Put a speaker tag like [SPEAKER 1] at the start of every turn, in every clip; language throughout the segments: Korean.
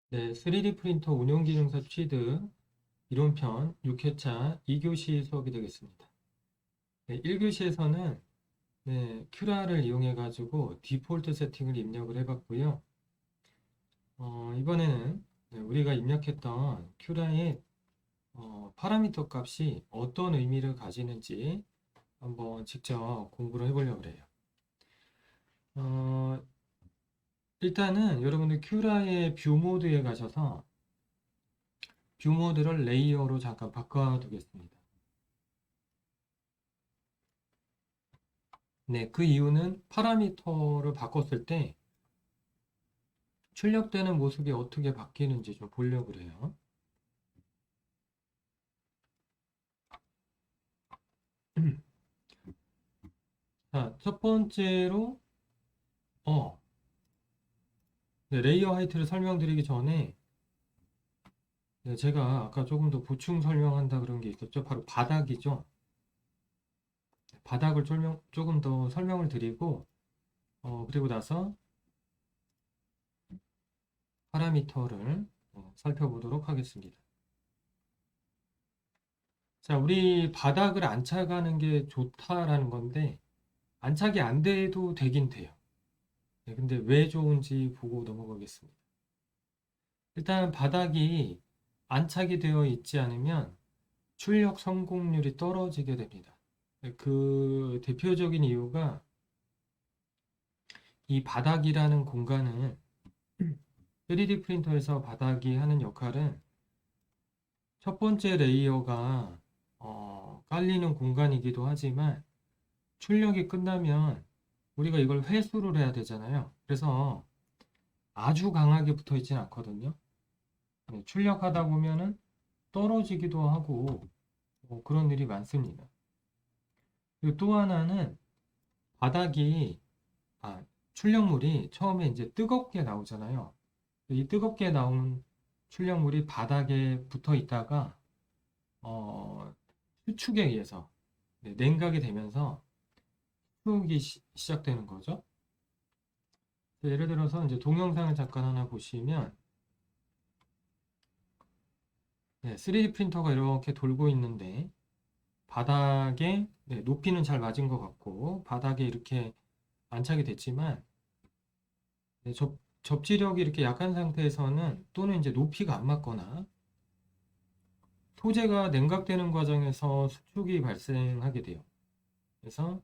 [SPEAKER 1] 네, 3D 프린터 운용 기능서 취득 이론편 6회차 2교시 수업이 되겠습니다. 네, 1교시에서는 큐라를 이용해 가지고 디폴트 세팅을 입력을 해봤고요. 이번에는 우리가 입력했던 큐라의 파라미터 값이 어떤 의미를 가지는지 한번 직접 공부를 해보려고 해요. 어, 일단은 여러분들 큐라의 뷰 모드에 가셔서 뷰 모드를 레이어로 잠깐 바꿔두겠습니다. 네, 그 이유는 파라미터를 바꿨을 때 출력되는 모습이 어떻게 바뀌는지 좀 보려고 그래요. 자, 첫 번째로 어, 레이어 하이트를 설명드리기 전에 제가 아까 조금 더 보충 설명한다 그런 게 있었죠. 바로 바닥이죠. 바닥을 조금 더 설명을 드리고 그리고 나서 파라미터를 살펴보도록 하겠습니다. 자, 우리 바닥을 안착하는 게 좋다라는 건데 안착이 안 돼도 되긴 돼요. 네, 근데 왜 좋은지 보고 넘어가겠습니다. 일단 바닥이 안착이 되어 있지 않으면 출력 성공률이 떨어지게 됩니다. 네, 그 대표적인 이유가 이 바닥이라는 공간은 3D 프린터에서 바닥이 하는 역할은 첫 번째 레이어가 깔리는 공간이기도 하지만 출력이 끝나면 우리가 이걸 회수를 해야 되잖아요. 그래서 아주 강하게 붙어 있지는 않거든요. 네, 출력하다 보면은 떨어지기도 하고 그런 일이 많습니다. 그리고 또 하나는 바닥이 아, 출력물이 처음에 이제 뜨겁게 나오잖아요. 이 뜨겁게 나온 출력물이 바닥에 붙어 있다가 수축에 의해서 냉각이 되면서 수축이 시작되는 거죠. 예를 들어서 이제 동영상을 잠깐 하나 보시면 3D 프린터가 이렇게 돌고 있는데 바닥에 높이는 잘 맞은 것 같고 바닥에 이렇게 안착이 됐지만 접지력이 이렇게 약한 상태에서는 또는 이제 높이가 안 맞거나 소재가 냉각되는 과정에서 수축이 발생하게 돼요. 그래서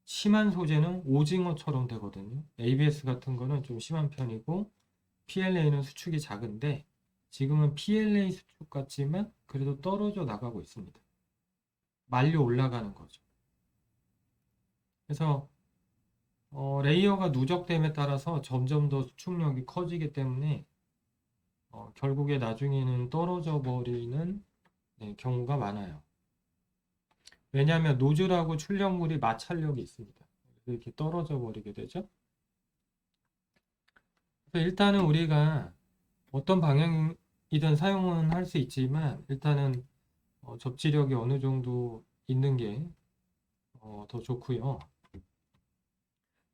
[SPEAKER 1] 심한 소재는 오징어처럼 되거든요. ABS 같은 거는 좀 심한 편이고 PLA는 수축이 작은데 지금은 PLA 수축 같지만 그래도 떨어져 나가고 있습니다. 말려 올라가는 거죠. 그래서 레이어가 누적됨에 따라서 점점 더 수축력이 커지기 때문에 결국에 나중에는 떨어져 버리는 경우가 많아요. 왜냐하면 노즐하고 출력물이 마찰력이 있습니다. 이렇게 떨어져 버리게 되죠. 그래서 일단은 우리가 어떤 방향이든 사용은 할 수 있지만 일단은 접지력이 어느 정도 있는 게 더 좋고요.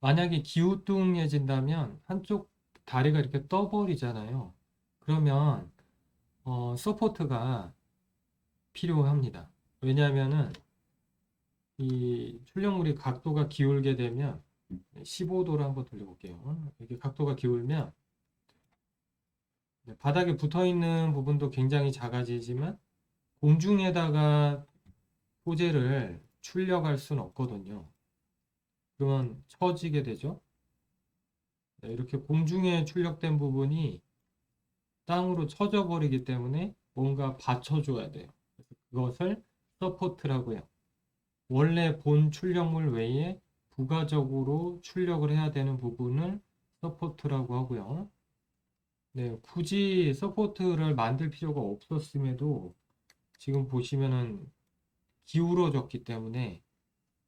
[SPEAKER 1] 만약에 기우뚱해진다면 한쪽 다리가 이렇게 떠버리잖아요. 그러면 서포트가 필요합니다. 왜냐하면은 이 출력물이 각도가 기울게 되면 15도로 한번 돌려볼게요. 이렇게 각도가 기울면 바닥에 붙어 있는 부분도 굉장히 작아지지만 공중에다가 소재를 출력할 수는 없거든요. 그러면 처지게 되죠. 이렇게 공중에 출력된 부분이 땅으로 쳐져 버리기 때문에 뭔가 받쳐줘야 돼요. 그래서 그것을 서포트라고 해요. 원래 본 출력물 외에 부가적으로 출력을 해야 되는 부분을 서포트라고 하고요. 네, 굳이 서포트를 만들 필요가 없었음에도 지금 보시면은 기울어졌기 때문에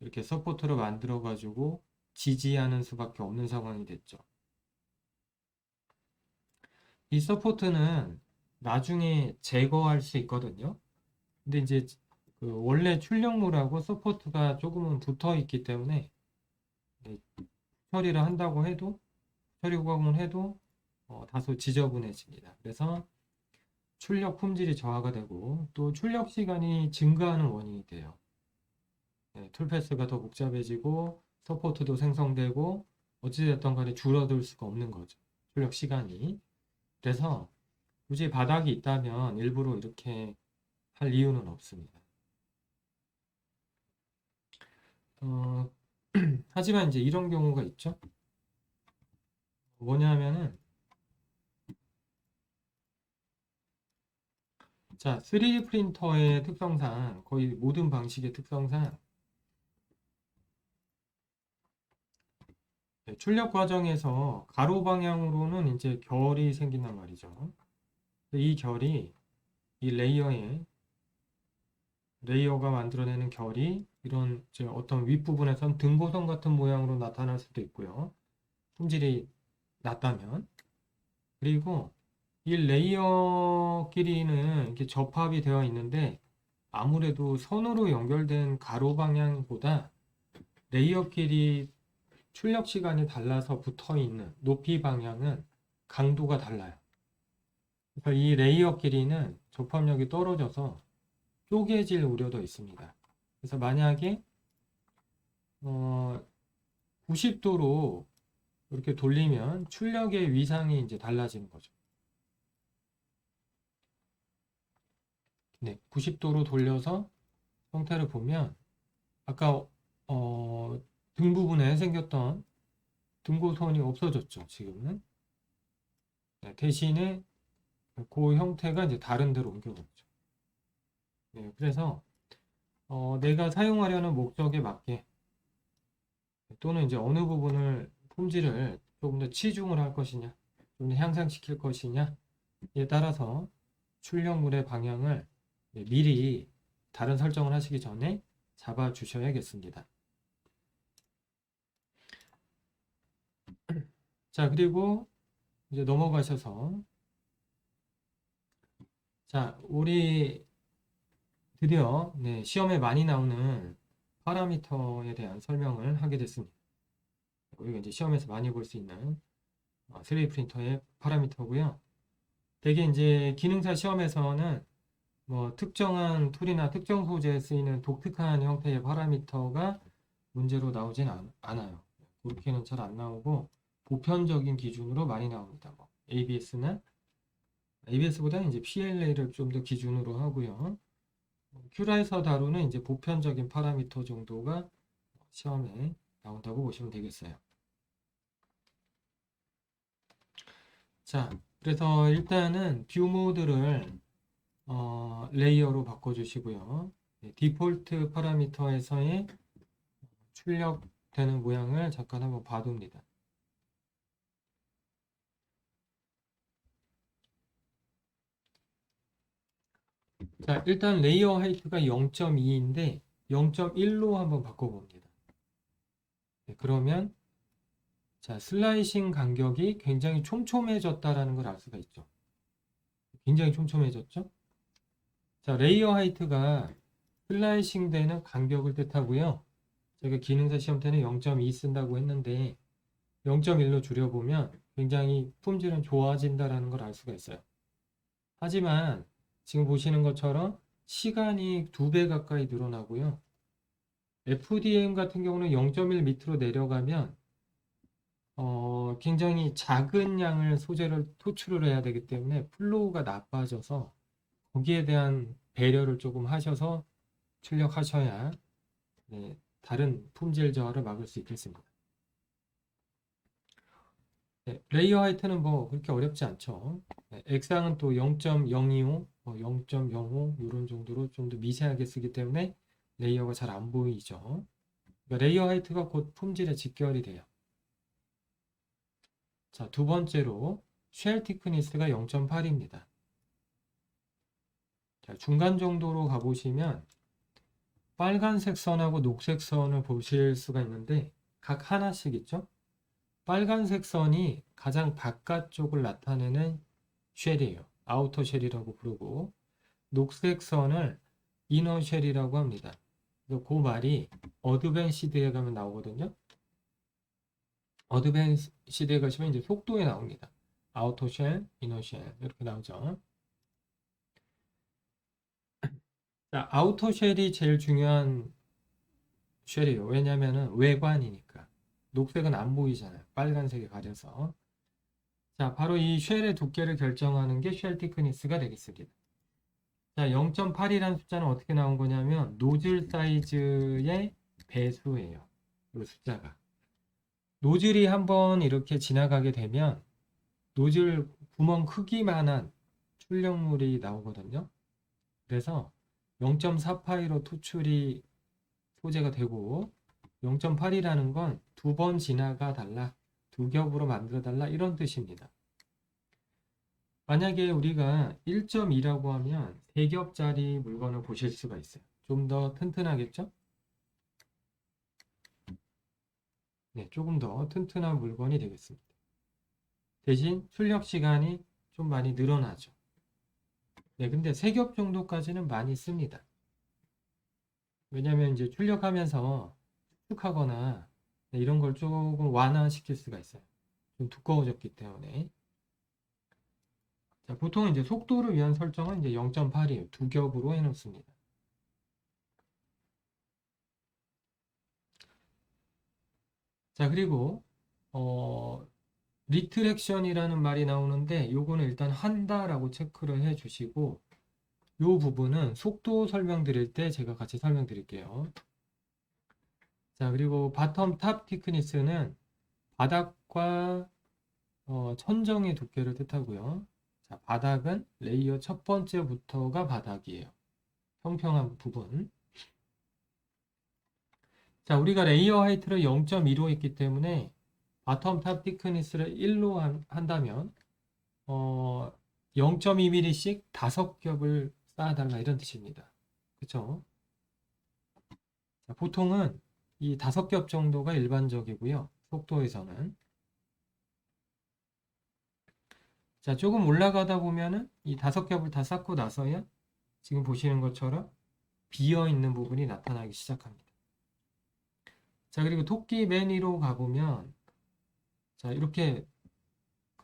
[SPEAKER 1] 이렇게 서포트를 만들어 가지고 지지하는 수밖에 없는 상황이 됐죠. 이 서포트는 나중에 제거할 수 있거든요. 근데 이제 그 원래 출력물하고 서포트가 조금은 붙어 있기 때문에 처리를 한다고 해도 처리 후각을 해도 다소 지저분해집니다. 그래서 출력 품질이 저하가 되고 또 출력 시간이 증가하는 원인이 돼요. 툴패스가 더 복잡해지고 서포트도 생성되고 어찌됐든 간에 줄어들 수가 없는 거죠. 출력 시간이. 그래서 굳이 바닥이 있다면 일부러 이렇게 할 이유는 없습니다. 하지만 이제 이런 경우가 있죠. 뭐냐면은 자, 3D 프린터의 특성상 거의 모든 방식의 특성상 출력 과정에서 가로 방향으로는 이제 결이 생긴단 말이죠. 이 결이 이 레이어가 만들어내는 결이 이런 이제 어떤 윗부분에선 등고선 같은 모양으로 나타날 수도 있고요. 품질이 낮다면. 그리고 이 레이어끼리는 이렇게 접합이 되어 있는데 아무래도 선으로 연결된 가로 방향보다 레이어끼리 출력 시간이 달라서 붙어 있는 높이 방향은 강도가 달라요. 그래서 이 레이어끼리는 접합력이 떨어져서 쪼개질 우려도 있습니다. 그래서 만약에 90도로 이렇게 돌리면 출력의 위상이 이제 달라지는 거죠. 네, 90도로 돌려서 형태를 보면 아까 등 부분에 생겼던 등고선이 없어졌죠. 지금은. 네, 대신에 그 형태가 이제 다른 데로 옮겨갔죠. 네, 그래서 내가 사용하려는 목적에 맞게 또는 이제 어느 부분을 품질을 조금 더 치중을 할 것이냐, 좀 더 향상시킬 것이냐에 따라서 출력물의 방향을 미리 다른 설정을 하시기 전에 잡아 주셔야겠습니다. 자, 그리고 이제 넘어가셔서 자, 우리 드디어 시험에 많이 나오는 파라미터에 대한 설명을 하게 됐습니다. 이거 이제 시험에서 많이 볼 수 있는 3D 프린터의 파라미터고요. 대개 이제 기능사 시험에서는 뭐 특정한 툴이나 특정 소재에 쓰이는 독특한 형태의 파라미터가 문제로 나오진 않아요. 그렇게는 잘 안 나오고 보편적인 기준으로 많이 나옵니다. 뭐 ABS보다는 이제 PLA를 좀 더 기준으로 하고요. 큐라에서 다루는 이제 보편적인 파라미터 정도가 시험에 나온다고 보시면 되겠어요. 자, 그래서 일단은 뷰 모드를 레이어로 바꿔주시고요. 디폴트 파라미터에서의 출력되는 모양을 잠깐 한번 봐둡니다. 자, 일단 레이어 하이트가 0.2인데 0.1로 한번 바꿔봅니다. 네, 그러면 자, 슬라이싱 간격이 굉장히 촘촘해졌다라는 걸 알 수가 있죠. 굉장히 촘촘해졌죠? 자, 레이어 하이트가 슬라이싱 되는 간격을 뜻하고요. 제가 기능사 시험 때는 0.2 쓴다고 했는데 0.1로 줄여보면 굉장히 품질은 좋아진다라는 걸 알 수가 있어요. 하지만 지금 보시는 것처럼 시간이 2배 가까이 늘어나고요. FDM 같은 경우는 0.1 밑으로 내려가면 굉장히 작은 양을 소재를 토출을 해야 되기 때문에 플로우가 나빠져서 거기에 대한 배려를 조금 하셔서 출력하셔야 다른 품질 저하를 막을 수 있겠습니다. 레이어 하이트는 뭐 그렇게 어렵지 않죠. 액상은 또 0.025, 0.05 이런 정도로 좀 더 미세하게 쓰기 때문에 레이어가 잘 안 보이죠. 그러니까 레이어 하이트가 곧 품질에 직결이 돼요. 자, 두 번째로 쉘 티크니스가 0.8입니다. 자, 중간 정도로 가보시면 빨간색 선하고 녹색 선을 보실 수가 있는데 각 하나씩 있죠. 빨간색 선이 가장 바깥쪽을 나타내는 쉘이에요. 아우터 쉘이라고 부르고 녹색 선을 이너 쉘이라고 합니다. 그래서 그 말이 어드밴시드에 가면 나오거든요. 어드밴시드에 가시면 이제 속도에 나옵니다. 아우터 쉘, 이너 쉘 이렇게 나오죠. 자, 아우터 쉘이 제일 중요한 쉘이에요. 왜냐면은 외관이니까. 녹색은 안 보이잖아요. 빨간색이 가려서. 자, 바로 이 쉘의 두께를 결정하는 게 쉘 티크니스가 되겠습니다. 자, 0.8이라는 숫자는 어떻게 나온 거냐면 노즐 사이즈의 배수예요. 이 숫자가. 노즐이 한번 이렇게 지나가게 되면 노즐 구멍 크기만한 출력물이 나오거든요. 그래서 0.4파이로 투출이 소재가 되고 0.8이라는 건 두 번 지나가 달라, 두 겹으로 만들어 달라 이런 뜻입니다. 만약에 우리가 1.2라고 하면 세 겹짜리 물건을 보실 수가 있어요. 좀 더 튼튼하겠죠? 네, 조금 더 튼튼한 물건이 되겠습니다. 대신 출력 시간이 좀 많이 늘어나죠. 네, 근데 세 겹 정도까지는 많이 씁니다. 왜냐면 이제 출력하면서 축축하거나 이런 걸 조금 완화시킬 수가 있어요. 좀 두꺼워졌기 때문에. 자, 보통 이제 속도를 위한 설정은 이제 0.8이에요. 두 겹으로 해놓습니다. 자, 그리고 리트렉션이라는 말이 나오는데 요거는 일단 한다라고 체크를 해 주시고 요 부분은 속도 설명드릴 때 제가 같이 설명드릴게요. 자, 그리고 바텀 탑 티크니스는 바닥과 천정의 두께를 뜻하고요. 자, 바닥은 레이어 첫 번째부터가 바닥이에요. 평평한 부분. 자, 우리가 레이어 하이트를 0.2로 했기 때문에 바텀 탑 티크니스를 1로 한다면 0.2mm씩 5겹을 쌓아달라 이런 뜻입니다. 그쵸? 자, 보통은 이 5겹 정도가 일반적이고요. 속도에서는. 자, 조금 올라가다 보면은 이 5겹을 다 쌓고 나서야 지금 보시는 것처럼 비어 있는 부분이 나타나기 시작합니다. 자, 그리고 토끼 맨 위로 가보면 자, 이렇게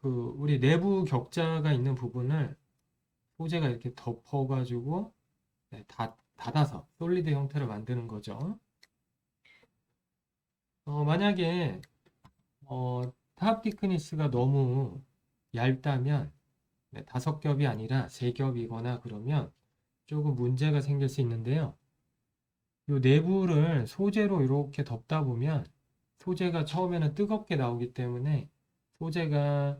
[SPEAKER 1] 우리 내부 격자가 있는 부분을 소재가 이렇게 덮어가지고 네, 닫아서 솔리드 형태를 만드는 거죠. 만약에 탑 티크니스가 너무 얇다면 네, 5겹이 아니라 3겹이거나 그러면 조금 문제가 생길 수 있는데요. 이 내부를 소재로 이렇게 덮다 보면 소재가 처음에는 뜨겁게 나오기 때문에 소재가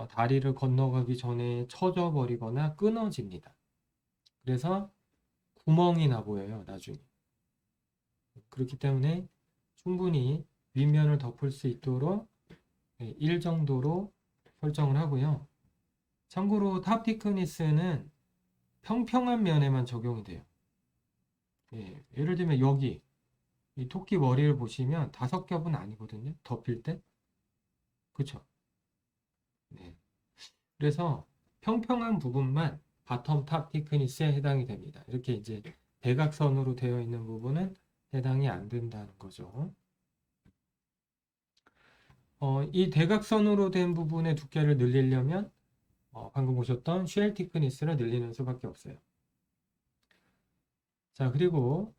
[SPEAKER 1] 다리를 건너가기 전에 처져 버리거나 끊어집니다. 그래서 구멍이 나 보여요, 나중에. 그렇기 때문에 충분히 윗면을 덮을 수 있도록 1 정도로 설정을 하고요. 참고로 탑 티크니스는 평평한 면에만 적용이 돼요. 예를 들면 여기 이 토끼 머리를 보시면 5겹은 아니거든요. 덮일 때. 그쵸? 네. 그래서 평평한 부분만 바텀 탑 티크니스에 해당이 됩니다. 이렇게 이제 대각선으로 되어 있는 부분은 해당이 안 된다는 거죠. 이 대각선으로 된 부분의 두께를 늘리려면 방금 보셨던 쉘 티크니스를 늘리는 수밖에 없어요. 자, 그리고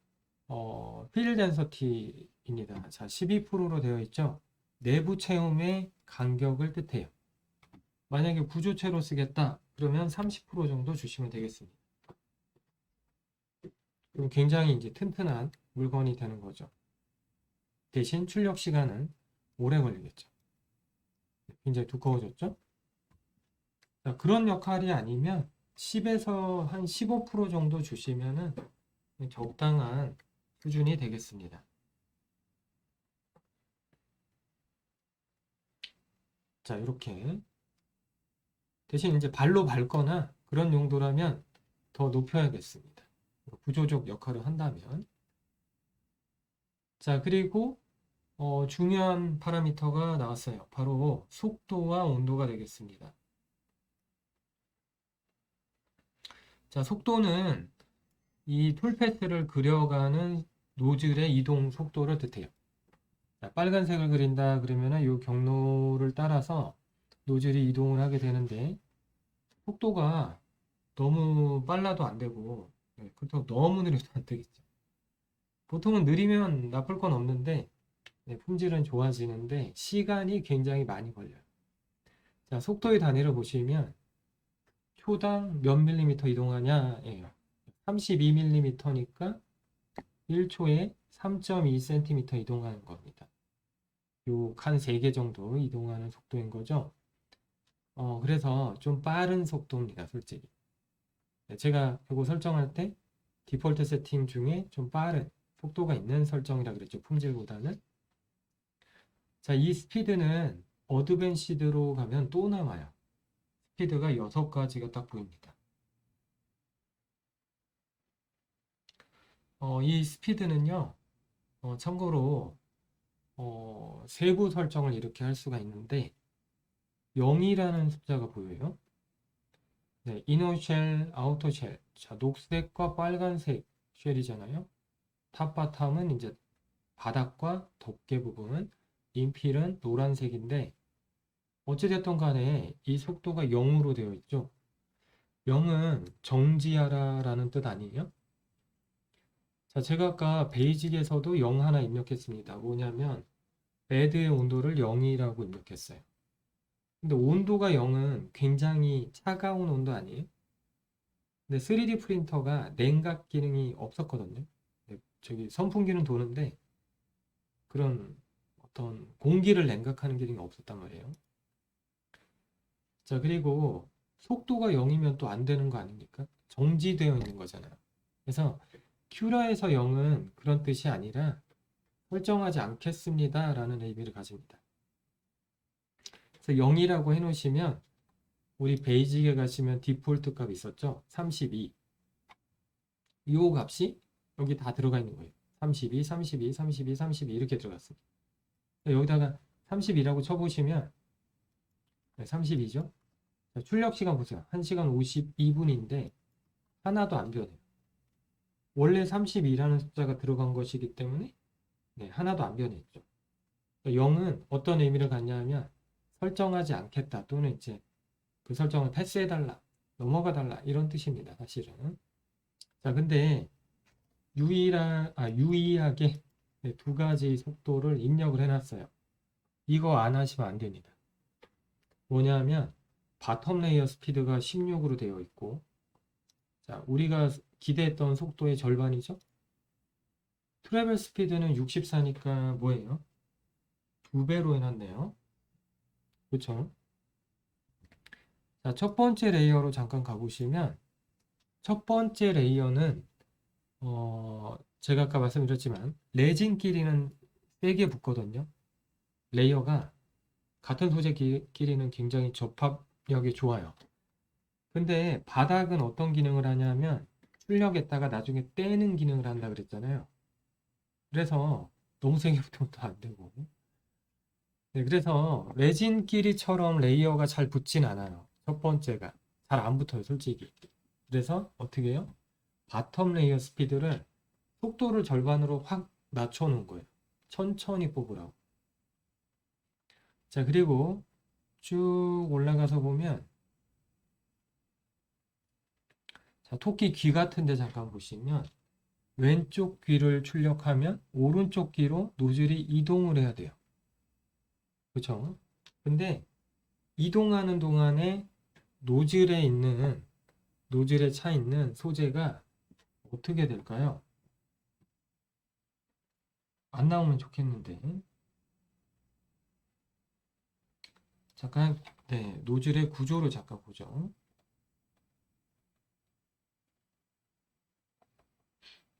[SPEAKER 1] 필 덴서티입니다. 자, 12%로 되어 있죠. 내부 체움의 간격을 뜻해요. 만약에 구조체로 쓰겠다 그러면 30% 정도 주시면 되겠습니다. 그럼 굉장히 이제 튼튼한 물건이 되는 거죠. 대신 출력 시간은 오래 걸리겠죠. 굉장히 두꺼워졌죠. 자, 그런 역할이 아니면 10에서 한 15% 정도 주시면은 적당한 수준이 되겠습니다. 자, 이렇게 대신 이제 발로 밟거나 그런 용도라면 더 높여야겠습니다. 구조적 역할을 한다면. 자, 그리고 중요한 파라미터가 나왔어요. 바로 속도와 온도가 되겠습니다. 자, 속도는 이 툴패스를 그려가는 노즐의 이동 속도를 뜻해요. 자, 빨간색을 그린다 그러면은 이 경로를 따라서 노즐이 이동을 하게 되는데 속도가 너무 빨라도 안 되고 그렇다고 너무 느려도 안 되겠죠. 보통은 느리면 나쁠 건 없는데 품질은 좋아지는데 시간이 굉장히 많이 걸려요. 자, 속도의 단위를 보시면 초당 몇 밀리미터 이동하냐 예요. 32mm니까 1초에 3.2cm 이동하는 겁니다. 요 칸 3개 정도 이동하는 속도인 거죠. 그래서 좀 빠른 속도입니다, 솔직히. 제가 이거 설정할 때 디폴트 세팅 중에 좀 빠른 속도가 있는 설정이라 그랬죠, 품질보다는. 자, 이 스피드는 어드밴시드로 가면 또 나와요. 스피드가 6가지가 딱 보입니다. 이 스피드는요, 참고로 세부 설정을 이렇게 할 수가 있는데 0이라는 숫자가 보여요. 네, 이너 쉘, 아우터 쉘. 자, 녹색과 빨간색 쉘이잖아요. 탑바텀은 이제 바닥과 덮개 부분, 인필은 노란색인데 어찌됐든 간에 이 속도가 0으로 되어 있죠. 0은 정지하라 라는 뜻 아니에요? 자, 제가 아까 베이직에서도 0 하나 입력했습니다. 뭐냐면 베드의 온도를 0이라고 입력했어요. 근데 온도가 0은 굉장히 차가운 온도 아니에요? 근데 3D 프린터가 냉각 기능이 없었거든요. 저기 선풍기는 도는데 그런 어떤 공기를 냉각하는 기능이 없었단 말이에요. 자, 그리고 속도가 0이면 또 안 되는 거 아닙니까? 정지되어 있는 거잖아요. 그래서 큐라에서 0은 그런 뜻이 아니라 설정하지 않겠습니다 라는 의미를 가집니다. 그래서 0이라고 해놓으시면 우리 베이직에 가시면 디폴트 값 있었죠? 32. 이 값이 여기 다 들어가 있는 거예요. 32, 32, 32, 32 이렇게 들어갔습니다. 여기다가 32라고 쳐보시면 32죠? 출력 시간 보세요. 1시간 52분인데 하나도 안 변해요. 원래 32라는 숫자가 들어간 것이기 때문에 하나도 안 변했죠. 0은 어떤 의미를 갖냐 하면 설정하지 않겠다 또는 이제 그 설정을 패스해달라, 넘어가달라 이런 뜻입니다. 사실은. 자, 근데 유의하게 2가지 속도를 입력을 해놨어요. 이거 안 하시면 안 됩니다. 뭐냐면 바텀 레이어 스피드가 16으로 되어 있고, 자, 우리가 기대했던 속도의 절반이죠. 트래블 스피드는 64니까 뭐예요? 2배로 해놨네요. 그렇죠? 자, 첫 번째 레이어로 잠깐 가보시면 첫 번째 레이어는 제가 아까 말씀드렸지만 레진끼리는 세게 붙거든요. 레이어가 같은 소재끼리는 굉장히 접합력이 좋아요. 근데 바닥은 어떤 기능을 하냐면 출력했다가 나중에 떼는 기능을 한다 그랬잖아요. 그래서 너무 세게 붙으면 또 안 되고. 그래서 레진끼리처럼 레이어가 잘 붙진 않아요. 첫 번째가 잘 안 붙어요, 솔직히. 그래서 어떻게 해요? 바텀 레이어 스피드를 속도를 절반으로 확 낮춰 놓은 거예요. 천천히 뽑으라고. 자, 그리고 쭉 올라가서 보면 자, 토끼 귀 같은데 잠깐 보시면 왼쪽 귀를 출력하면 오른쪽 귀로 노즐이 이동을 해야 돼요. 그렇죠? 근데 이동하는 동안에 노즐에 차 있는 소재가 어떻게 될까요? 안 나오면 좋겠는데. 잠깐, 노즐의 구조를 잠깐 보죠.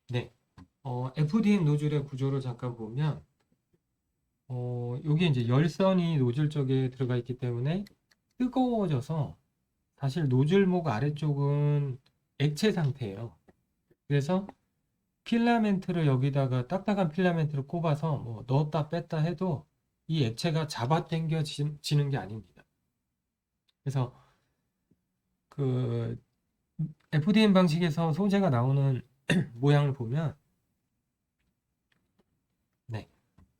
[SPEAKER 1] 네. FDM 노즐의 구조를 잠깐 보면, 여기 이제 열선이 노즐 쪽에 들어가 있기 때문에 뜨거워져서 사실 노즐목 아래쪽은 액체 상태예요. 그래서 필라멘트를 여기다가 딱딱한 필라멘트를 꼽아서 뭐 넣었다 뺐다 해도 이 액체가 잡아당겨지는 게 아닙니다. 그래서 그 FDM 방식에서 소재가 나오는 모양을 보면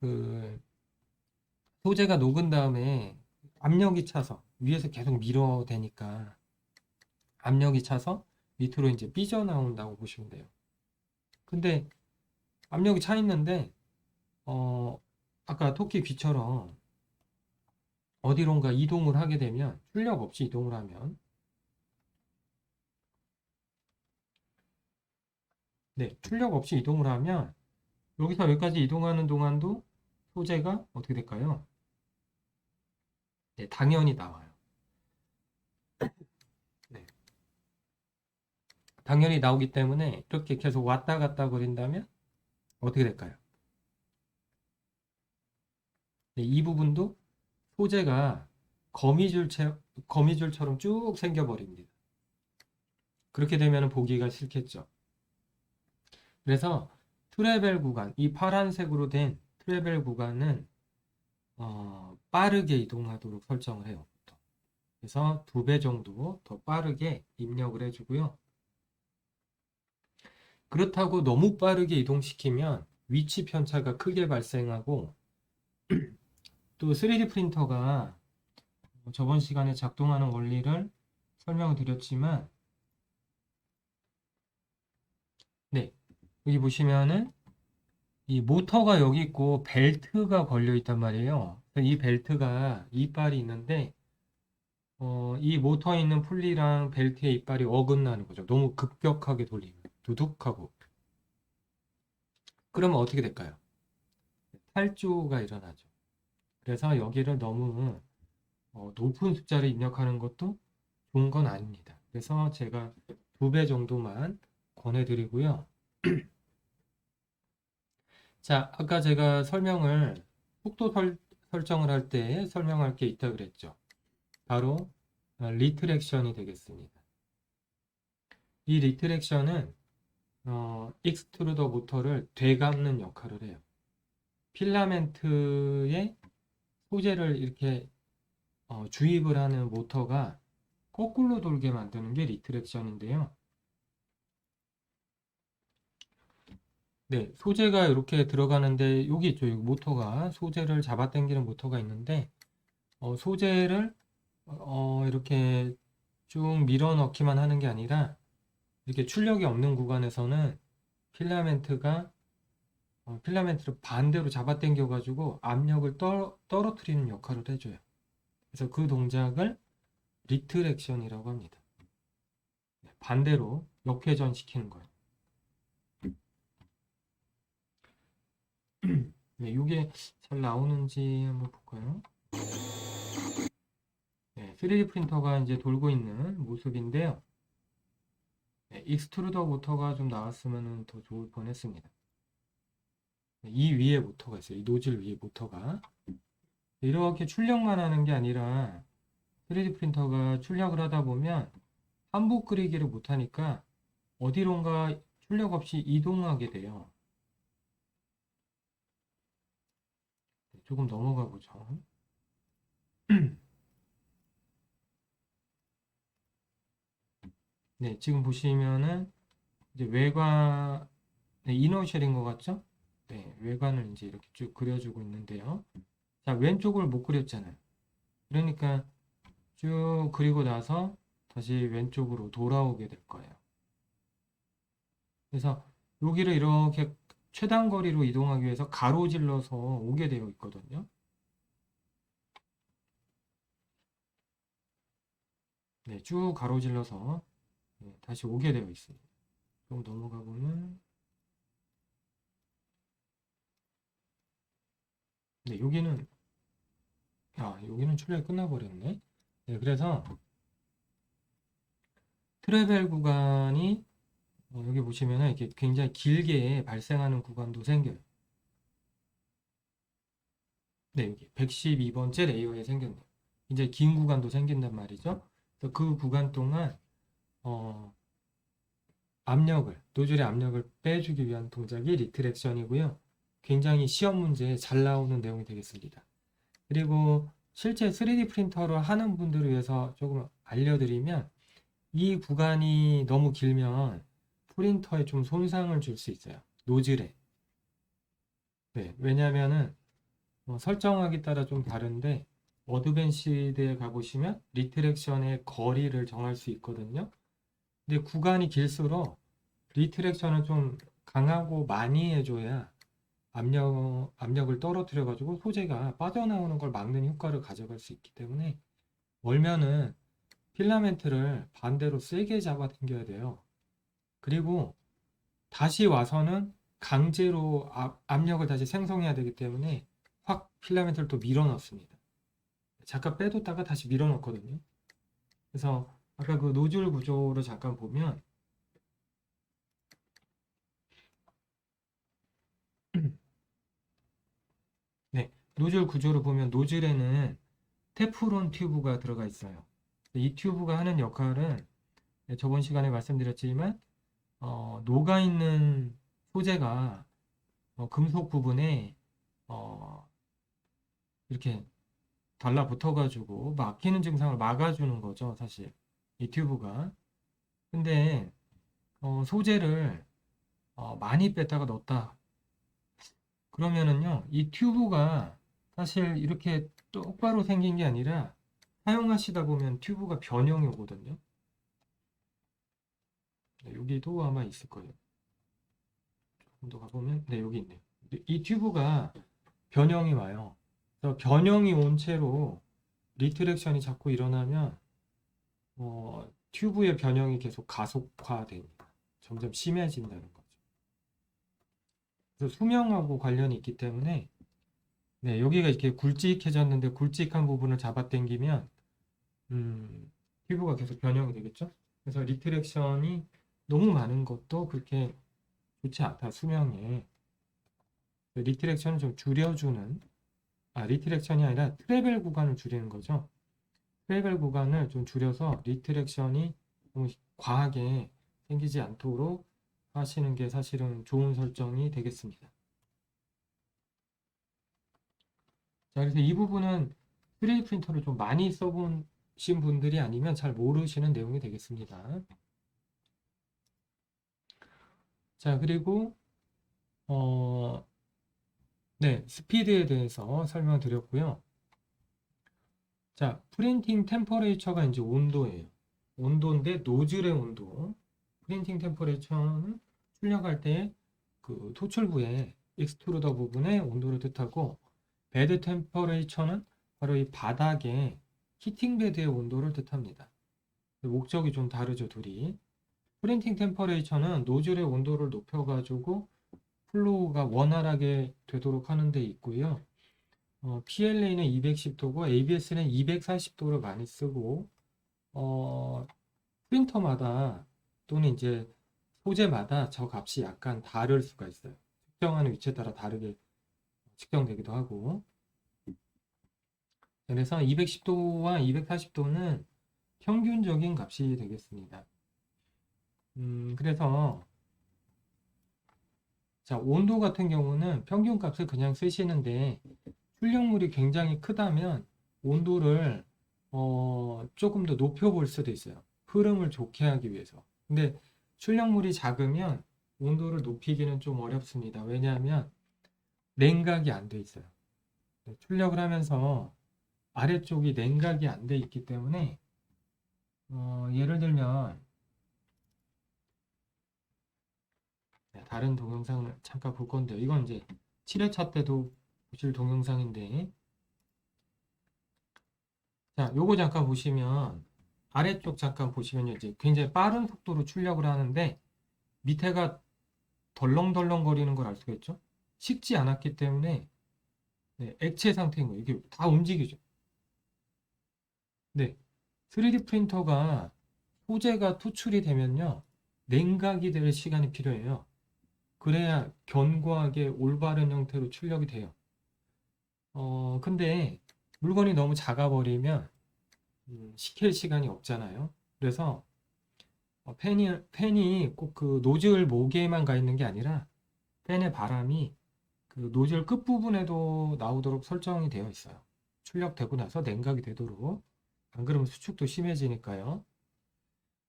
[SPEAKER 1] 그 소재가 녹은 다음에 압력이 차서 위에서 계속 밀어대니까 압력이 차서 밑으로 이제 삐져나온다고 보시면 돼요. 근데 압력이 차 있는데 아까 토끼 귀처럼 어디론가 이동을 하게 되면, 출력 없이 이동을 하면, 네, 출력 없이 이동을 하면 여기서 여기까지 이동하는 동안도 소재가 어떻게 될까요? 네, 당연히 나와요. 네, 당연히 나오기 때문에 이렇게 계속 왔다 갔다 거린다면 어떻게 될까요? 네, 이 부분도 소재가 거미줄처럼 쭉 생겨버립니다. 그렇게 되면 보기가 싫겠죠. 그래서 트래벨 구간, 이 파란색으로 된 트래벨 구간은 빠르게 이동하도록 설정을 해요. 그래서 2배 정도 더 빠르게 입력을 해주고요. 그렇다고 너무 빠르게 이동시키면 위치 편차가 크게 발생하고, 또 3D 프린터가 저번 시간에 작동하는 원리를 설명을 드렸지만, 네, 여기 보시면은 이 모터가 여기 있고 벨트가 걸려 있단 말이에요. 이 벨트가 이빨이 있는데 이 모터에 있는 풀리랑 벨트의 이빨이 어긋나는 거죠. 너무 급격하게 돌리면 두둑하고. 그러면 어떻게 될까요? 탈조가 일어나죠. 그래서 여기를 너무 높은 숫자를 입력하는 것도 좋은 건 아닙니다. 그래서 제가 2배 정도만 권해드리고요. 자, 아까 제가 속도 설정을 할 때 설명할 게 있다 그랬죠. 바로 리트랙션이 되겠습니다. 이 리트랙션은 익스트루더 모터를 되감는 역할을 해요. 필라멘트에 소재를 이렇게 주입을 하는 모터가 거꾸로 돌게 만드는 게 리트랙션인데요. 네, 소재가 이렇게 들어가는데 여기 있죠. 여기 모터가, 소재를 잡아당기는 모터가 있는데 소재를 이렇게 쭉 밀어 넣기만 하는 게 아니라 이렇게 출력이 없는 구간에서는 필라멘트를 반대로 잡아당겨 가지고 압력을 떨어뜨리는 역할을 해줘요. 그래서 그 동작을 리트랙션이라고 합니다. 반대로 역회전 시키는 거예요. 네, 이게 잘 나오는지 한번 볼까요? 네, 3D 프린터가 이제 돌고 있는 모습인데요. 네, 익스트루더 모터가 좀 나왔으면 더 좋을 뻔했습니다. 네, 이 위에 모터가 있어요. 이 노즐 위에 모터가. 이렇게 출력만 하는 게 아니라 3D 프린터가 출력을 하다 보면 한복 그리기를 못하니까 어디론가 출력 없이 이동하게 돼요. 네, 조금 넘어가 보죠. 네, 지금 보시면은 이제 외관, 네, 이너셜인 것 같죠? 네, 외관을 이제 이렇게 쭉 그려주고 있는데요. 자, 왼쪽을 못 그렸잖아요. 그러니까 쭉 그리고 나서 다시 왼쪽으로 돌아오게 될 거예요. 그래서 여기를 이렇게 최단 거리로 이동하기 위해서 가로질러서 오게 되어 있거든요. 네, 쭉 가로질러서 다시 오게 되어 있습니다. 좀 넘어가 보면, 네, 여기는 출력이 끝나버렸네. 네, 그래서 트래벨 구간이 여기 보시면은 이렇게 굉장히 길게 발생하는 구간도 생겨요. 네, 여기 112번째 레이어에 생겼네요. 이제 긴 구간도 생긴단 말이죠. 그래서 그 구간 동안 어, 노즐의 압력을 빼주기 위한 동작이 리트랙션이고요. 굉장히 시험 문제에 잘 나오는 내용이 되겠습니다. 그리고 실제 3D 프린터를 하는 분들을 위해서 조금 알려드리면, 이 구간이 너무 길면 프린터에 좀 손상을 줄 수 있어요. 노즐에. 네, 왜냐면은 설정하기 따라 좀 다른데 어드밴시드에 가보시면 리트랙션의 거리를 정할 수 있거든요. 근데 구간이 길수록 리트랙션을 좀 강하고 많이 해줘야 압력을 떨어뜨려 가지고 소재가 빠져나오는 걸 막는 효과를 가져갈 수 있기 때문에 멀면은 필라멘트를 반대로 세게 잡아 당겨야 돼요. 그리고 다시 와서는 강제로 압력을 다시 생성해야 되기 때문에 확 필라멘트를 또 밀어 넣습니다. 잠깐 빼뒀다가 다시 밀어 넣거든요. 그래서 아까 그 노즐 구조를 잠깐 보면 네, 노즐 구조를 보면 노즐에는 테프론 튜브가 들어가 있어요. 이 튜브가 하는 역할은 저번 시간에 말씀드렸지만 녹아있는 소재가 금속 부분에 어, 이렇게 달라붙어가지고 막히는 증상을 막아주는 거죠, 사실 이 튜브가. 근데 소재를 많이 뺐다가 넣었다 그러면은요, 이 튜브가 사실 이렇게 똑바로 생긴 게 아니라 사용하시다 보면 튜브가 변형이 오거든요. 네, 여기도 아마 있을 거예요. 조금 더 가보면, 네, 여기 있네요. 이 튜브가 변형이 와요. 그래서 변형이 온 채로 리트랙션이 자꾸 일어나면 튜브의 변형이 계속 가속화됩니다. 점점 심해진다는 거죠. 그래서 수명하고 관련이 있기 때문에 네, 여기가 이렇게 굵직해졌는데 굵직한 부분을 잡아당기면 피부가 계속 변형이 되겠죠? 그래서 리트랙션이 너무 많은 것도 그렇게 좋지 않다, 수명에. 리트랙션을 좀 줄여주는, 리트랙션이 아니라 트래벨 구간을 줄이는 거죠. 트래벨 구간을 좀 줄여서 리트랙션이 너무 과하게 생기지 않도록 하시는 게 사실은 좋은 설정이 되겠습니다. 자, 그래서 이 부분은 3D 프린터를 좀 많이 써보신 분들이 아니면 잘 모르시는 내용이 되겠습니다. 자, 그리고 네, 스피드에 대해서 설명드렸고요. 자, 프린팅 템퍼레이처가 이제 온도예요. 온도인데 노즐의 온도. 프린팅 템퍼레이처는 출력할 때 그 토출부의 익스트루더 부분의 온도를 뜻하고 베드 템퍼레이처는 바로 이 바닥의 히팅 베드의 온도를 뜻합니다. 목적이 좀 다르죠, 둘이. 프린팅 템퍼레이처는 노즐의 온도를 높여가지고 플로우가 원활하게 되도록 하는 데 있고요. PLA는 210도고 ABS는 240도를 많이 쓰고 프린터마다 또는 이제 소재마다 저 값이 약간 다를 수가 있어요. 측정하는 위치에 따라 다르게 측정되기도 하고. 그래서 210도와 240도는 평균적인 값이 되겠습니다. 그래서 자, 온도 같은 경우는 평균 값을 그냥 쓰시는데 출력물이 굉장히 크다면 온도를 조금 더 높여볼 수도 있어요. 흐름을 좋게 하기 위해서. 근데 출력물이 작으면 온도를 높이기는 좀 어렵습니다. 왜냐하면 냉각이 안 돼 있어요. 출력을 하면서 아래쪽이 냉각이 안 돼 있기 때문에 예를 들면 다른 동영상을 잠깐 볼 건데요. 이건 이제 7회차 때도 보실 동영상인데 자, 요거 잠깐 보시면 아래쪽 잠깐 보시면 이제 굉장히 빠른 속도로 출력을 하는데 밑에가 덜렁덜렁 거리는 걸 알 수가 있죠. 식지 않았기 때문에 네, 액체 상태인 거예요. 이게 다 움직이죠. 네, 3D 프린터가 소재가 투출이 되면요 냉각이 될 시간이 필요해요. 그래야 견고하게 올바른 형태로 출력이 돼요. 근데 물건이 너무 작아버리면 식힐 시간이 없잖아요. 그래서 팬이 꼭 그 노즐 목에만 가 있는 게 아니라 팬의 바람이 그 노즐 끝부분에도 나오도록 설정이 되어 있어요. 출력되고 나서 냉각이 되도록. 안 그러면 수축도 심해지니까요.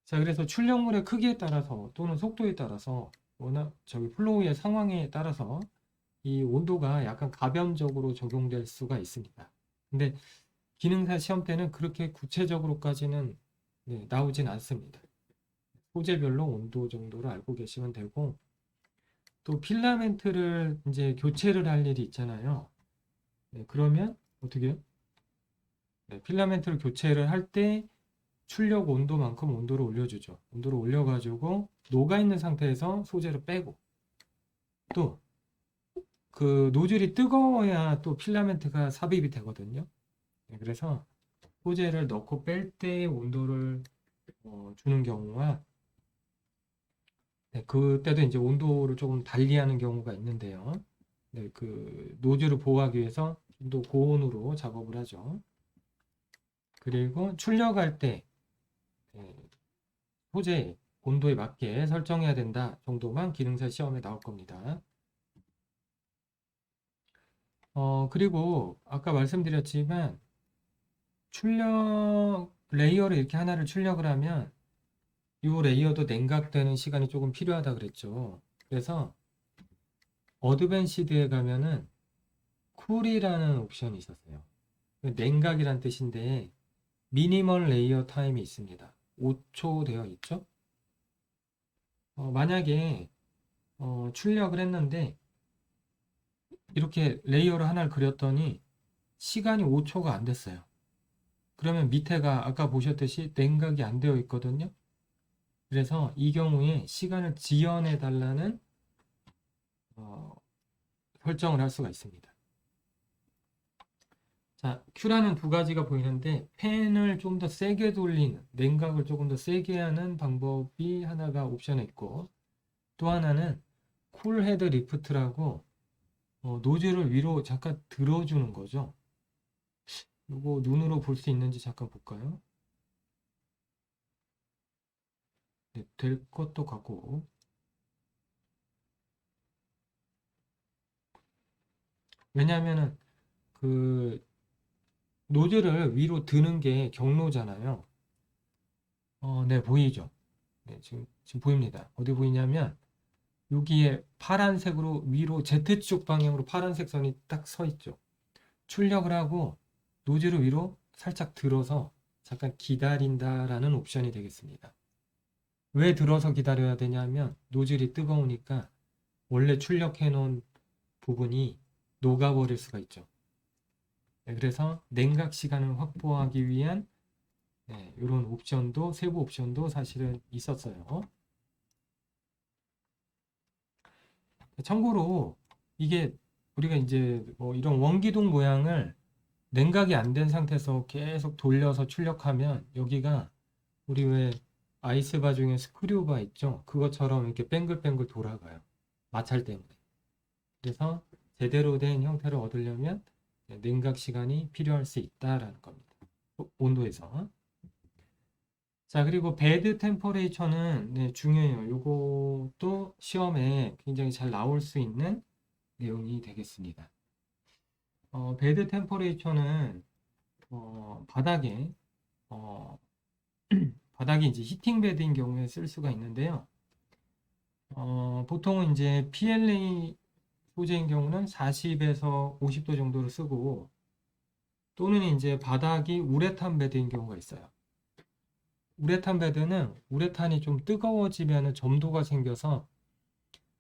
[SPEAKER 1] 자, 그래서 출력물의 크기에 따라서 또는 속도에 따라서 워낙 저기 플로우의 상황에 따라서 이 온도가 약간 가변적으로 적용될 수가 있습니다. 근데 기능사 시험 때는 그렇게 구체적으로까지는 나오진 않습니다. 소재별로 온도 정도를 알고 계시면 되고, 또 필라멘트를 이제 교체를 할 일이 있잖아요. 그러면 어떻게 해요? 필라멘트를 교체를 할 때 출력 온도만큼 온도를 올려주죠. 온도를 올려가지고 녹아있는 상태에서 소재를 빼고, 또 그 노즐이 뜨거워야 또 필라멘트가 삽입이 되거든요. 그래서 소재를 넣고 뺄 때 온도를 주는 경우와, 그때도 이제 온도를 조금 달리하는 경우가 있는데요. 그 노즐을 보호하기 위해서 좀 더 고온으로 작업을 하죠. 그리고 출력할 때 소재 온도에 맞게 설정해야 된다 정도만 기능사 시험에 나올 겁니다. 그리고 아까 말씀드렸지만 출력 레이어를 이렇게 하나를 출력을 하면 이 레이어도 냉각되는 시간이 조금 필요하다 그랬죠. 그래서 어드밴시드에 가면은 쿨이라는 옵션이 있었어요. 냉각이란 뜻인데 미니멀 레이어 타임이 있습니다. 5초 되어 있죠. 만약에 출력을 했는데 이렇게 레이어를 하나를 그렸더니 시간이 5초가 안 됐어요. 그러면 밑에가 아까 보셨듯이 냉각이 안 되어 있거든요. 그래서 이 경우에 시간을 지연해 달라는 설정을 할 수가 있습니다. 자, Q라는 두 가지가 보이는데 팬을 좀 더 세게 돌리는, 냉각을 조금 더 세게 하는 방법이 하나가 옵션에 있고, 또 하나는 쿨 헤드 리프트라고 노즐을 위로 잠깐 들어주는 거죠. 이거 눈으로 볼 수 있는지 잠깐 볼까요? 네, 될 것도 같고. 왜냐하면은 그 노즐을 위로 드는 게 경로잖아요. 네, 보이죠? 네, 지금 보입니다. 어디 보이냐면 여기에 파란색으로 위로 Z축 방향으로 파란색 선이 딱 서 있죠. 출력을 하고 노즐을 위로 살짝 들어서 잠깐 기다린다라는 옵션이 되겠습니다. 왜 들어서 기다려야 되냐면 노즐이 뜨거우니까 원래 출력해 놓은 부분이 녹아버릴 수가 있죠. 그래서 냉각 시간을 확보하기 위한 이런 옵션도, 세부 옵션도 사실은 있었어요. 참고로 이게 우리가 이제 뭐 이런 원기둥 모양을 냉각이 안 된 상태에서 계속 돌려서 출력하면 여기가 우리 왜 아이스바 중에 스크류바 있죠? 그것처럼 이렇게 뱅글뱅글 돌아가요. 마찰 때문에. 그래서 제대로 된 형태를 얻으려면 냉각 시간이 필요할 수 있다라는 겁니다. 온도에서. 자, 그리고 베드 템퍼레이처는 중요해요. 이것도 시험에 굉장히 잘 나올 수 있는 내용이 되겠습니다. 베드 템퍼레이처는 바닥에 바닥이 이제 히팅 베드인 경우에 쓸 수가 있는데요. 보통은 이제 PLA 소재인 경우는 40에서 50도 정도를 쓰고, 또는 이제 바닥이 우레탄 베드인 경우가 있어요. 우레탄 베드는 우레탄이 좀 뜨거워지면 점도가 생겨서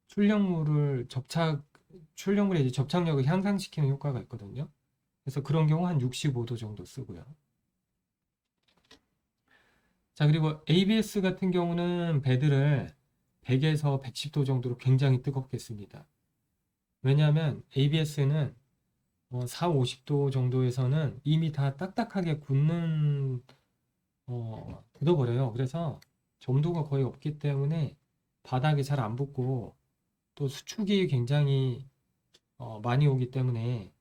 [SPEAKER 1] 출력물의 이제 접착력을 향상시키는 효과가 있거든요. 그래서 그런 경우 한 65도 정도 쓰고요. 자, 그리고 ABS 같은 경우는 베드를 100에서 110도 정도로 굉장히 뜨겁게 씁니다. 왜냐하면 ABS는 4, 50도 정도에서는 이미 다 딱딱하게 굳어버려요. 그래서 점도가 거의 없기 때문에 바닥에 잘 안 붙고, 또 수축이 굉장히 많이 오기 때문에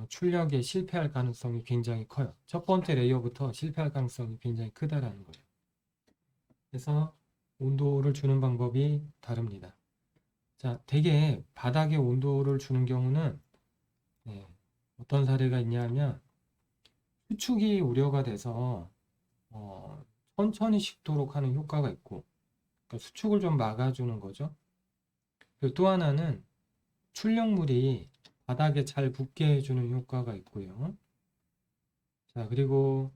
[SPEAKER 1] 출력에 실패할 가능성이 굉장히 커요. 첫 번째 레이어부터 실패할 가능성이 굉장히 크다라는 거예요. 그래서 온도를 주는 방법이 다릅니다. 자, 대개 바닥에 온도를 주는 경우는 어떤 사례가 있냐면 수축이 우려가 돼서 천천히 식도록 하는 효과가 있고, 그러니까 수축을 좀 막아주는 거죠. 그리고 또 하나는 출력물이 바닥에 잘 붙게 해주는 효과가 있고요. 자, 그리고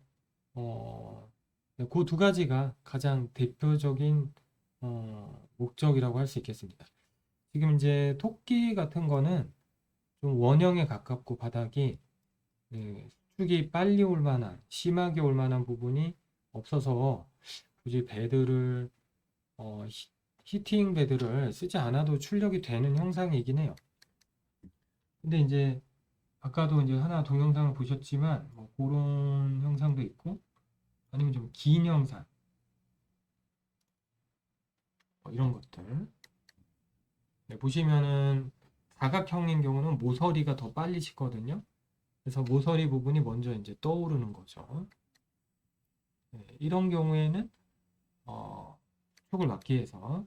[SPEAKER 1] 그 두 가지가 가장 대표적인 목적이라고 할 수 있겠습니다. 지금 이제 토끼 같은 거는 좀 원형에 가깝고 바닥이 수축이 빨리 올 만한, 심하게 올 만한 부분이 없어서 굳이 베드를 히팅 베드를 쓰지 않아도 출력이 되는 형상이긴 해요. 근데 이제 아까도 이제 하나 동영상을 보셨지만 뭐 그런 형상도 있고 아니면 좀 긴 형상 뭐 이런 것들 보시면은 사각형인 경우는 모서리가 더 빨리 식거든요. 그래서 모서리 부분이 먼저 이제 떠오르는 거죠. 이런 경우에는 축을 막기 위해서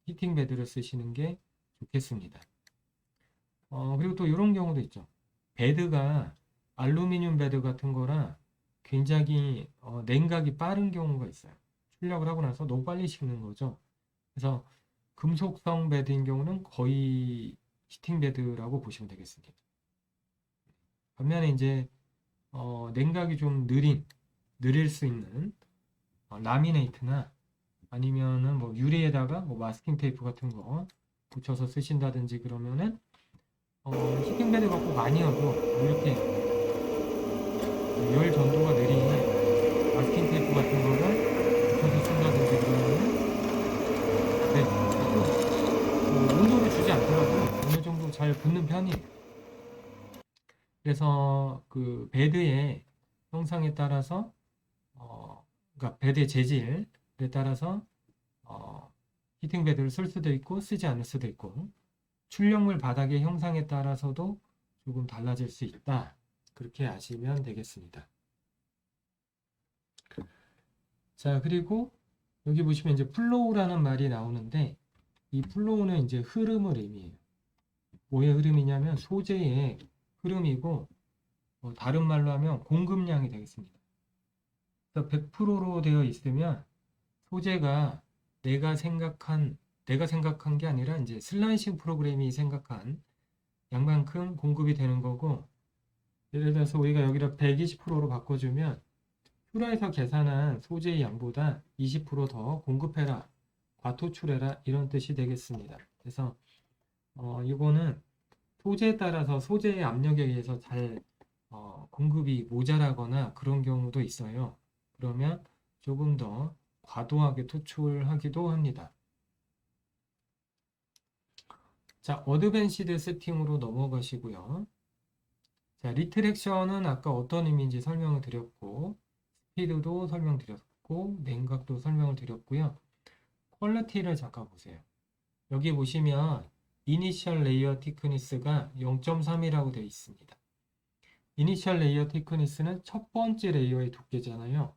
[SPEAKER 1] 히팅 베드를 쓰시는 게 좋겠습니다. 그리고 또 이런 경우도 있죠. 베드가 알루미늄 베드 같은 거라 굉장히 냉각이 빠른 경우가 있어요. 출력을 하고 나서 너무 빨리 식는 거죠. 그래서 금속성 베드인 경우는 거의 히팅 베드라고 보시면 되겠습니다. 반면에 이제 냉각이 좀 느릴 수 있는 라미네이트나 아니면은 뭐 유리에다가 뭐 마스킹 테이프 같은 거 붙여서 쓰신다든지 그러면은 히팅 베드가 꼭 아니어도 이렇게 열 전도가 느린 마스킹 테이프 같은 거를 붙여서 쓴다든지 그러면은 온도를 주지 않더라도 어느 정도 잘 붙는 편이에요. 그래서 그 베드의 형상에 따라서 그러니까 베드의 재질에 따라서 히팅 베드를 쓸 수도 있고 쓰지 않을 수도 있고 출력물 바닥의 형상에 따라서도 조금 달라질 수 있다. 그렇게 아시면 되겠습니다. 자, 그리고 여기 보시면 이제 플로우라는 말이 나오는데 이 플로우는 이제 흐름을 의미해요. 뭐의 흐름이냐면 소재의 흐름이고 다른 말로 하면 공급량이 되겠습니다. 그래서 100%로 되어 있으면 소재가 내가 생각한 게 아니라 이제 슬라이싱 프로그램이 생각한 양만큼 공급이 되는 거고 예를 들어서 우리가 여기를 120%로 바꿔주면 큐라에서 계산한 소재의 양보다 20%더 공급해라, 과토출해라 이런 뜻이 되겠습니다. 그래서 이거는 소재에 따라서 소재의 압력에 의해서 잘 공급이 모자라거나 그런 경우도 있어요. 그러면 조금 더 과도하게 토출하기도 합니다. 자, 어드밴시드 세팅으로 넘어가시고요. 자, 리트렉션은 아까 어떤 의미인지 설명을 드렸고 스피드도 설명드렸고 냉각도 설명을 드렸고요. 퀄리티를 잠깐 보세요. 여기 보시면 이니셜 레이어 티크니스가 0.3이라고 되어 있습니다. 이니셜 레이어 티크니스는 첫 번째 레이어의 두께잖아요.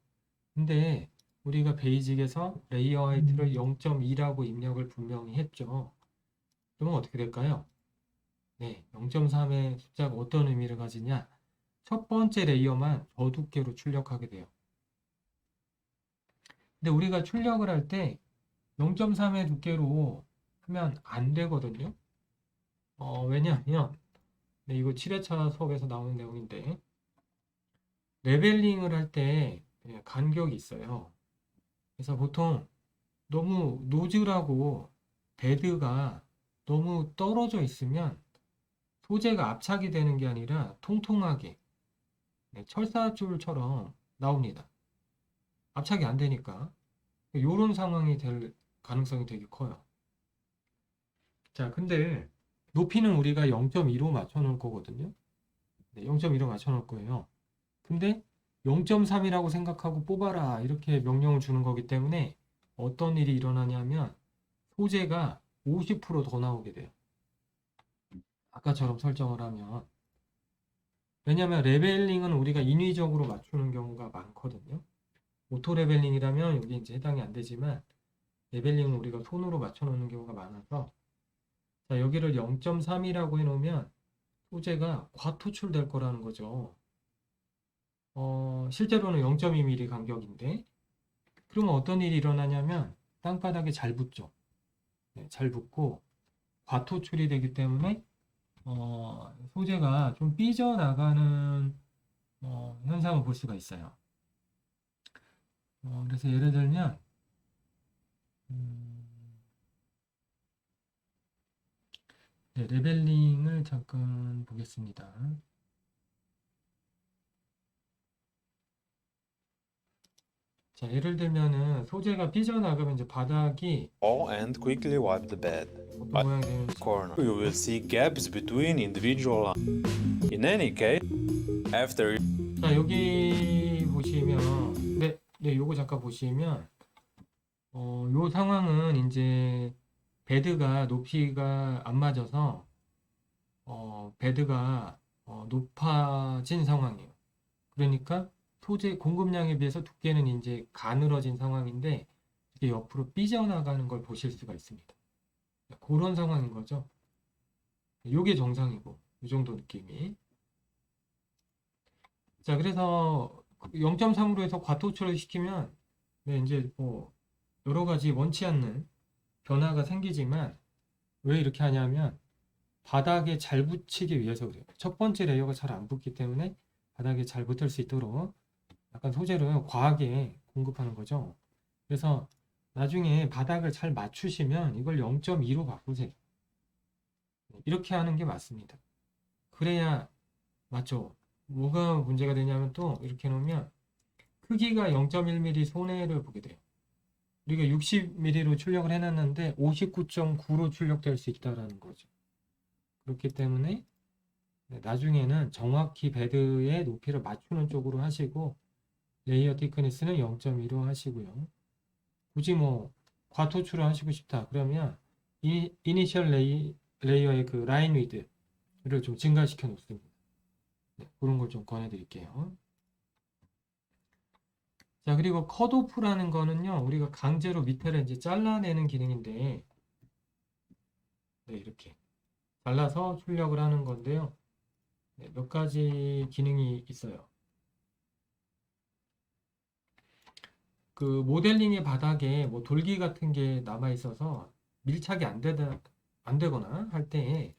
[SPEAKER 1] 근데 우리가 베이직에서 레이어 하이트를 0.2라고 입력을 분명히 했죠. 그러면 어떻게 될까요? 네, 0.3의 숫자가 어떤 의미를 가지냐? 첫 번째 레이어만 저 두께로 출력하게 돼요. 근데 우리가 출력을 할 때 0.3의 두께로 하면 안 되거든요. 왜냐하면 네, 이거 7회차 수업에서 나오는 내용인데 레벨링을 할 때 간격이 있어요. 그래서 보통 너무 노즐하고 베드가 너무 떨어져 있으면 소재가 압착이 되는 게 아니라 통통하게 철사줄처럼 나옵니다. 압착이 안 되니까 이런 상황이 될 가능성이 되게 커요. 자, 근데 높이는 우리가 0.2로 맞춰 놓을 거거든요. 네, 0.2로 맞춰 놓을 거예요. 근데 0.3이라고 생각하고 뽑아라 이렇게 명령을 주는 거기 때문에 어떤 일이 일어나냐면 소재가 50%더 나오게 돼요. 아까처럼 설정을 하면. 왜냐하면 레벨링은 우리가 인위적으로 맞추는 경우가 많거든요. 오토 레벨링이라면 여기 이제 해당이 안 되지만 레벨링은 우리가 손으로 맞춰 놓는 경우가 많아서 자, 여기를 0.3이라고 해놓으면 소재가 과토출될 거라는 거죠. 실제로는 0.2mm 간격인데 그러면 어떤 일이 일어나냐면 땅바닥에 잘 붙죠. 네, 잘 붙고 과토출이 되기 때문에 소재가 좀 삐져나가는 현상을 볼 수가 있어요. 그래서 예를 들면 음, 네, 레벨링을 잠깐 보겠습니다. 자, 예를 들면은 소재가 삐져나가면 이제 바닥이
[SPEAKER 2] and quickly wipe the bed.
[SPEAKER 1] 어떤 모양이 되는지
[SPEAKER 2] Corner. You will see gaps between individual lines. In any case, after
[SPEAKER 1] 자, 여기 보시면 네, 요거 잠깐 보시면 요 상황은 이제 베드가 높이가 안 맞아서 베드가 높아진 상황이에요. 그러니까 소재 공급량에 비해서 두께는 이제 가늘어진 상황인데 이게 옆으로 삐져나가는 걸 보실 수가 있습니다. 그런 상황인 거죠. 요게 정상이고 이 정도 느낌이. 자, 그래서 0.3으로 해서 과토출을 시키면 네, 이제 뭐 여러 가지 원치 않는 변화가 생기지만 왜 이렇게 하냐면 바닥에 잘 붙이기 위해서 그래요. 첫 번째 레이어가 잘 안 붙기 때문에 바닥에 잘 붙을 수 있도록 약간 소재를 과하게 공급하는 거죠. 그래서 나중에 바닥을 잘 맞추시면 이걸 0.2로 바꾸세요. 이렇게 하는 게 맞습니다. 그래야 맞죠. 뭐가 문제가 되냐면 또 이렇게 놓으면 크기가 0.1mm 손해를 보게 돼요. 우리가 60mm로 출력을 해놨는데 59.9로 출력될 수 있다는 거죠. 그렇기 때문에 나중에는 정확히 베드의 높이를 맞추는 쪽으로 하시고 레이어 티크니스는 0.2로 하시고요. 굳이 뭐 과토출을 하시고 싶다 그러면 이니셜 레이어의 그 라인 위드를 좀 증가시켜 놓습니다. 네, 그런 걸 좀 권해 드릴게요. 자, 그리고 컷오프라는 거는요, 우리가 강제로 밑에를 이제 잘라내는 기능인데, 네, 이렇게 잘라서 출력을 하는 건데요. 네, 몇 가지 기능이 있어요. 그 모델링의 바닥에 뭐 돌기 같은 게 남아 있어서 밀착이 안 되거나 할 때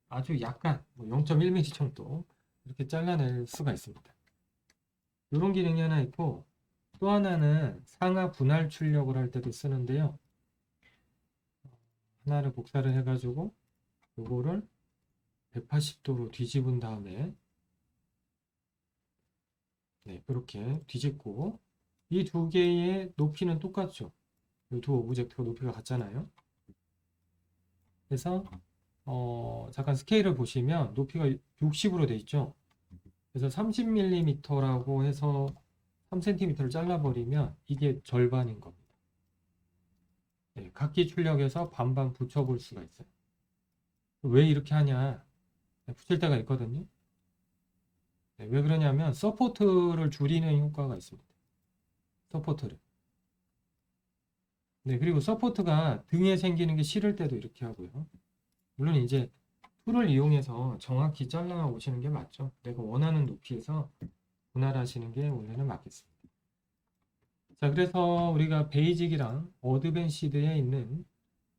[SPEAKER 1] 아주 약간 0.1mm 정도 이렇게 잘라낼 수가 있습니다. 이런 기능이 하나 있고 또 하나는 상하 분할 출력을 할 때도 쓰는데요. 하나를 복사를 해가지고 요거를 180도로 뒤집은 다음에 네, 이렇게 뒤집고 이 두 개의 높이는 똑같죠. 이 두 오브젝트가 높이가 같잖아요. 그래서 잠깐 스케일을 보시면 높이가 60으로 돼 있죠. 그래서 30mm라고 해서 3cm를 잘라버리면 이게 절반인 겁니다. 네, 각기 출력해서 반반 붙여볼 수가 있어요. 왜 이렇게 하냐? 네, 붙일 때가 있거든요. 네, 왜 그러냐면 서포트를 줄이는 효과가 있습니다. 서포트를. 네, 그리고 서포트가 등에 생기는 게 싫을 때도 이렇게 하고요. 물론 이제 툴을 이용해서 정확히 잘라 오시는 게 맞죠. 내가 원하는 높이에서 분할하시는 게 원래는 맞겠습니다. 자, 그래서 우리가 베이직이랑 어드밴시드에 있는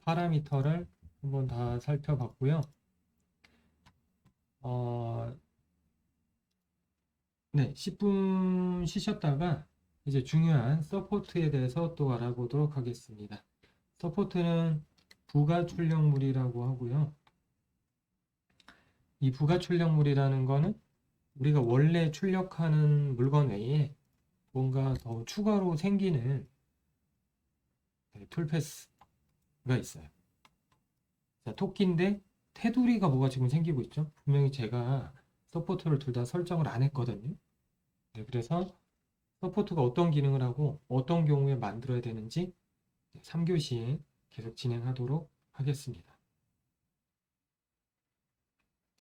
[SPEAKER 1] 파라미터를 한번 다 살펴봤고요. 네, 10분 쉬셨다가 이제 중요한 서포트에 대해서 또 알아보도록 하겠습니다. 서포트는 부가 출력물이라고 하고요. 이 부가 출력물이라는 거는 우리가 원래 출력하는 물건 외에 뭔가 더 추가로 생기는 툴패스가 있어요. 자, 토끼인데 테두리가 뭐가 지금 생기고 있죠? 분명히 제가 서포트를 둘 다 설정을 안 했거든요. 네, 그래서 서포트가 어떤 기능을 하고 어떤 경우에 만들어야 되는지 3교시에 계속 진행하도록 하겠습니다.